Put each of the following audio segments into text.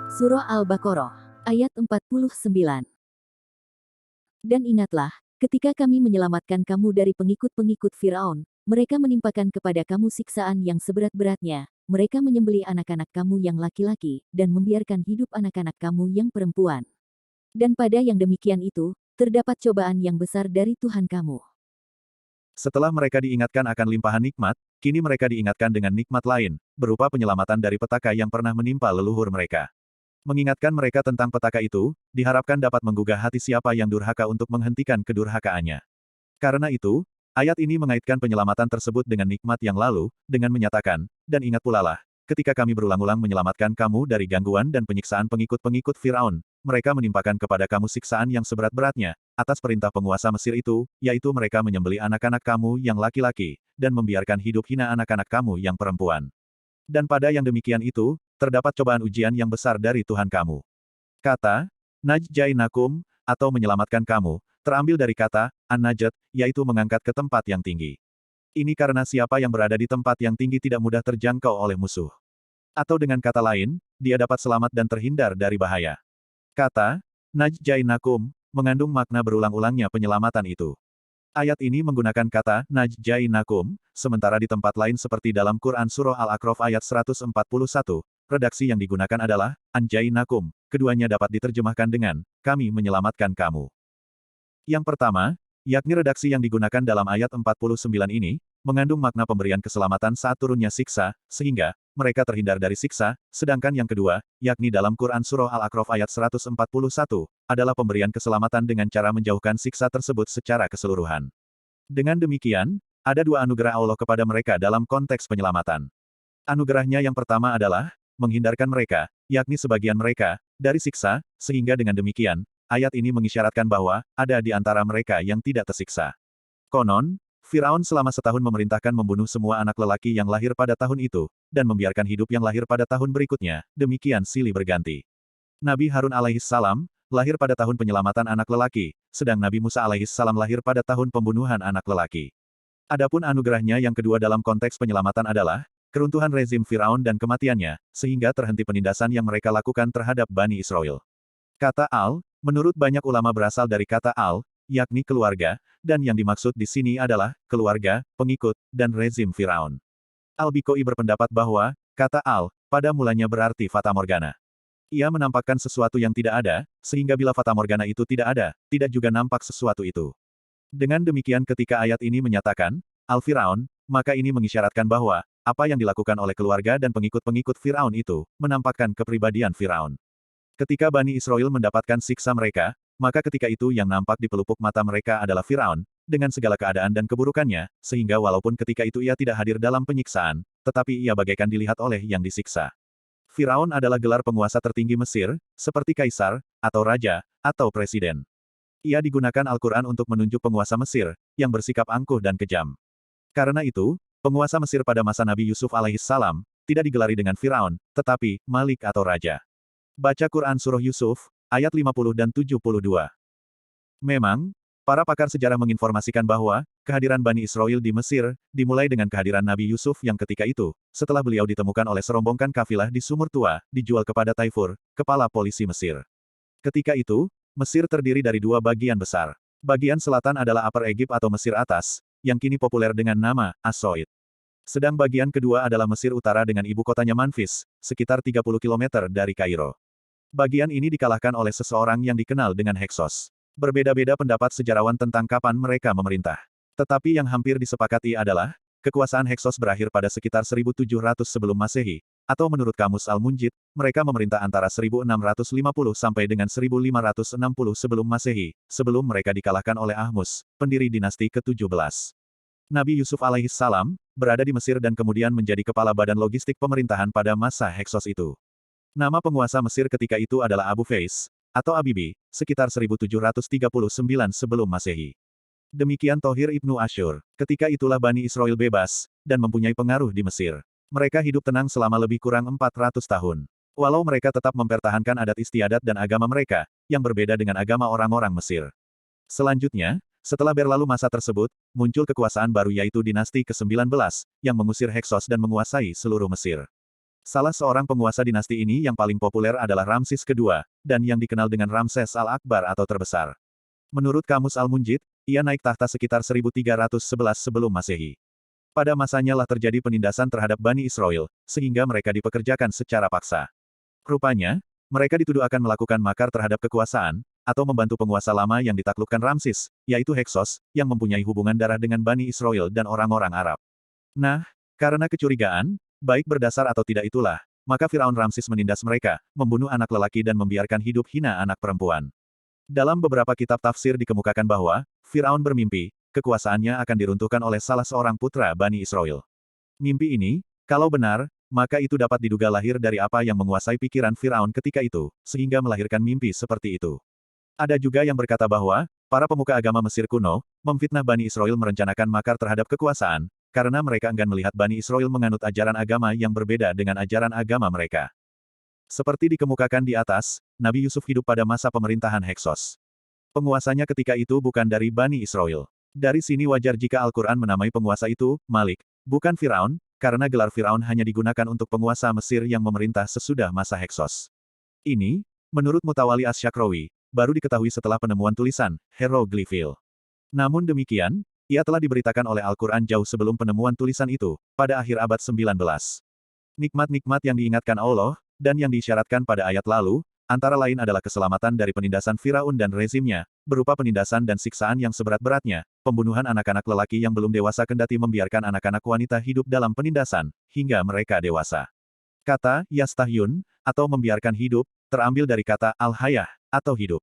Surah Al-Baqarah, ayat 49. Dan ingatlah, ketika kami menyelamatkan kamu dari pengikut-pengikut Firaun, mereka menimpakan kepada kamu siksaan yang seberat-beratnya, mereka menyembelih anak-anak kamu yang laki-laki, dan membiarkan hidup anak-anak kamu yang perempuan. Dan pada yang demikian itu, terdapat cobaan yang besar dari Tuhan kamu. Setelah mereka diingatkan akan limpahan nikmat, kini mereka diingatkan dengan nikmat lain, berupa penyelamatan dari petaka yang pernah menimpa leluhur mereka. Mengingatkan mereka tentang petaka itu, diharapkan dapat menggugah hati siapa yang durhaka untuk menghentikan kedurhakaannya. Karena itu, ayat ini mengaitkan penyelamatan tersebut dengan nikmat yang lalu, dengan menyatakan, dan ingat pula lah, ketika kami berulang-ulang menyelamatkan kamu dari gangguan dan penyiksaan pengikut-pengikut Firaun, mereka menimpakan kepada kamu siksaan yang seberat-beratnya, atas perintah penguasa Mesir itu, yaitu mereka menyembelih anak-anak kamu yang laki-laki, dan membiarkan hidup hina anak-anak kamu yang perempuan. Dan pada yang demikian itu, terdapat cobaan ujian yang besar dari Tuhan kamu. Kata, Najjainakum, atau menyelamatkan kamu, terambil dari kata, An-Najat, yaitu mengangkat ke tempat yang tinggi. Ini karena siapa yang berada di tempat yang tinggi tidak mudah terjangkau oleh musuh. Atau dengan kata lain, dia dapat selamat dan terhindar dari bahaya. Kata, Najjainakum, mengandung makna berulang-ulangnya penyelamatan itu. Ayat ini menggunakan kata, Najjainakum, sementara di tempat lain seperti dalam Quran Surah Al-A'raf ayat 141, redaksi yang digunakan adalah, Anjainakum, keduanya dapat diterjemahkan dengan, kami menyelamatkan kamu. Yang pertama, yakni redaksi yang digunakan dalam ayat 49 ini, mengandung makna pemberian keselamatan saat turunnya siksa, sehingga, mereka terhindar dari siksa, sedangkan yang kedua, yakni dalam Quran Surah Al-A'raf ayat 141, adalah pemberian keselamatan dengan cara menjauhkan siksa tersebut secara keseluruhan. Dengan demikian, ada dua anugerah Allah kepada mereka dalam konteks penyelamatan. Anugerahnya yang pertama adalah, menghindarkan mereka, yakni sebagian mereka, dari siksa, sehingga dengan demikian, ayat ini mengisyaratkan bahwa, ada di antara mereka yang tidak tersiksa. Konon, Firaun selama setahun memerintahkan membunuh semua anak lelaki yang lahir pada tahun itu, dan membiarkan hidup yang lahir pada tahun berikutnya, demikian silih berganti. Nabi Harun alaihissalam, lahir pada tahun penyelamatan anak lelaki, sedang Nabi Musa alaihissalam lahir pada tahun pembunuhan anak lelaki. Adapun anugerahnya yang kedua dalam konteks penyelamatan adalah, keruntuhan rezim Firaun dan kematiannya, sehingga terhenti penindasan yang mereka lakukan terhadap Bani Israel. Kata Al, menurut banyak ulama berasal dari kata Al, yakni keluarga, dan yang dimaksud di sini adalah, keluarga, pengikut, dan rezim Firaun. Al-Biqai berpendapat bahwa, kata Al, pada mulanya berarti fatamorgana. Ia menampakkan sesuatu yang tidak ada, sehingga bila fatamorgana itu tidak ada, tidak juga nampak sesuatu itu. Dengan demikian ketika ayat ini menyatakan, Al-Firaun, maka ini mengisyaratkan bahwa, apa yang dilakukan oleh keluarga dan pengikut-pengikut Firaun itu, menampakkan kepribadian Firaun. Ketika Bani Israel mendapatkan siksa mereka, maka ketika itu yang nampak di pelupuk mata mereka adalah Firaun, dengan segala keadaan dan keburukannya, sehingga walaupun ketika itu ia tidak hadir dalam penyiksaan, tetapi ia bagaikan dilihat oleh yang disiksa. Firaun adalah gelar penguasa tertinggi Mesir, seperti kaisar, atau raja, atau presiden. Ia digunakan Al-Quran untuk menunjuk penguasa Mesir, yang bersikap angkuh dan kejam. Karena itu, penguasa Mesir pada masa Nabi Yusuf alaihissalam, tidak digelari dengan Firaun, tetapi, Malik atau Raja. Baca Quran Surah Yusuf, ayat 50 dan 72. Memang, para pakar sejarah menginformasikan bahwa, kehadiran Bani Israel di Mesir, dimulai dengan kehadiran Nabi Yusuf yang ketika itu, setelah beliau ditemukan oleh serombongan kafilah di Sumur Tua, dijual kepada Taifur, kepala polisi Mesir. Ketika itu, Mesir terdiri dari dua bagian besar. Bagian selatan adalah Upper Egypt atau Mesir Atas, yang kini populer dengan nama, As-Soid. Sedang bagian kedua adalah Mesir Utara dengan ibu kotanya Manfis, sekitar 30 km dari Kairo. Bagian ini dikalahkan oleh seseorang yang dikenal dengan Heksos. Berbeda-beda pendapat sejarawan tentang kapan mereka memerintah. Tetapi yang hampir disepakati adalah, kekuasaan Heksos berakhir pada sekitar 1700 sebelum Masehi, atau menurut Kamus Al-Munjid, mereka memerintah antara 1650 sampai dengan 1560 sebelum Masehi, sebelum mereka dikalahkan oleh Ahmus, pendiri dinasti ke-17. Nabi Yusuf alaihissalam, berada di Mesir dan kemudian menjadi kepala badan logistik pemerintahan pada masa Heksos itu. Nama penguasa Mesir ketika itu adalah Abu Fais, atau Abibi, sekitar 1739 sebelum Masehi. Demikian Thohir Ibnu Asyur. Ketika itulah Bani Israel bebas, dan mempunyai pengaruh di Mesir. Mereka hidup tenang selama lebih kurang 400 tahun. Walau mereka tetap mempertahankan adat istiadat dan agama mereka, yang berbeda dengan agama orang-orang Mesir. Selanjutnya, setelah berlalu masa tersebut, muncul kekuasaan baru yaitu dinasti ke-19, yang mengusir Heksos dan menguasai seluruh Mesir. Salah seorang penguasa dinasti ini yang paling populer adalah Ramses kedua, dan yang dikenal dengan Ramses Al-Akbar atau terbesar. Menurut Kamus Al-Munjid, ia naik tahta sekitar 1311 sebelum Masehi. Pada masanya lah terjadi penindasan terhadap Bani Israel, sehingga mereka dipekerjakan secara paksa. Rupanya, mereka dituduh akan melakukan makar terhadap kekuasaan, atau membantu penguasa lama yang ditaklukkan Ramses, yaitu Heksos, yang mempunyai hubungan darah dengan Bani Israel dan orang-orang Arab. Nah, karena kecurigaan, baik berdasar atau tidak itulah, maka Firaun Ramses menindas mereka, membunuh anak lelaki dan membiarkan hidup hina anak perempuan. Dalam beberapa kitab tafsir dikemukakan bahwa, Firaun bermimpi, kekuasaannya akan diruntuhkan oleh salah seorang putra Bani Israel. Mimpi ini, kalau benar, maka itu dapat diduga lahir dari apa yang menguasai pikiran Firaun ketika itu, sehingga melahirkan mimpi seperti itu. Ada juga yang berkata bahwa, para pemuka agama Mesir kuno, memfitnah Bani Israel merencanakan makar terhadap kekuasaan, karena mereka enggan melihat Bani Israel menganut ajaran agama yang berbeda dengan ajaran agama mereka. Seperti dikemukakan di atas, Nabi Yusuf hidup pada masa pemerintahan Heksos. Penguasanya ketika itu bukan dari Bani Israel. Dari sini wajar jika Al-Quran menamai penguasa itu, Malik, bukan Firaun, karena gelar Firaun hanya digunakan untuk penguasa Mesir yang memerintah sesudah masa Heksos. Ini, menurut Mutawali Asy-Syakrawi, baru diketahui setelah penemuan tulisan, hieroglifil. Namun demikian, ia telah diberitakan oleh Al-Quran jauh sebelum penemuan tulisan itu, pada akhir abad 19. Nikmat-nikmat yang diingatkan Allah, dan yang diisyaratkan pada ayat lalu, antara lain adalah keselamatan dari penindasan Firaun dan rezimnya, berupa penindasan dan siksaan yang seberat-beratnya, pembunuhan anak-anak lelaki yang belum dewasa kendati membiarkan anak-anak wanita hidup dalam penindasan, hingga mereka dewasa. Kata, yastahyun, atau membiarkan hidup, terambil dari kata al-hayah, atau hidup.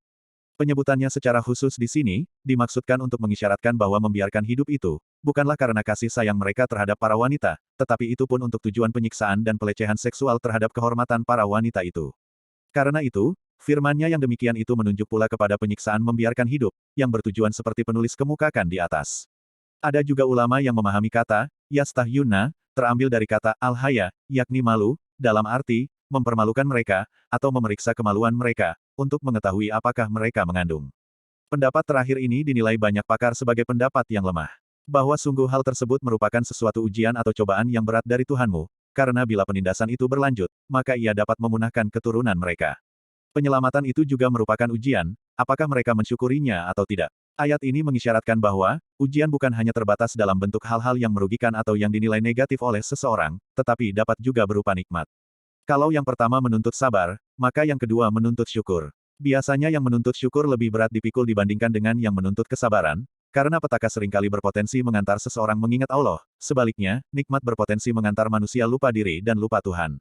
Penyebutannya secara khusus di sini, dimaksudkan untuk mengisyaratkan bahwa membiarkan hidup itu, bukanlah karena kasih sayang mereka terhadap para wanita, tetapi itu pun untuk tujuan penyiksaan dan pelecehan seksual terhadap kehormatan para wanita itu. Karena itu, firman-Nya yang demikian itu menunjuk pula kepada penyiksaan membiarkan hidup, yang bertujuan seperti penulis kemukakan di atas. Ada juga ulama yang memahami kata, yastahyunna, terambil dari kata al-haya, yakni malu, dalam arti, mempermalukan mereka, atau memeriksa kemaluan mereka, untuk mengetahui apakah mereka mengandung. Pendapat terakhir ini dinilai banyak pakar sebagai pendapat yang lemah. Bahwa sungguh hal tersebut merupakan sesuatu ujian atau cobaan yang berat dari Tuhanmu, karena bila penindasan itu berlanjut, maka ia dapat memunahkan keturunan mereka. Penyelamatan itu juga merupakan ujian, apakah mereka mensyukurinya atau tidak. Ayat ini mengisyaratkan bahwa, ujian bukan hanya terbatas dalam bentuk hal-hal yang merugikan atau yang dinilai negatif oleh seseorang, tetapi dapat juga berupa nikmat. Kalau yang pertama menuntut sabar, maka yang kedua menuntut syukur. Biasanya yang menuntut syukur lebih berat dipikul dibandingkan dengan yang menuntut kesabaran, karena petaka seringkali berpotensi mengantar seseorang mengingat Allah, sebaliknya, nikmat berpotensi mengantar manusia lupa diri dan lupa Tuhan.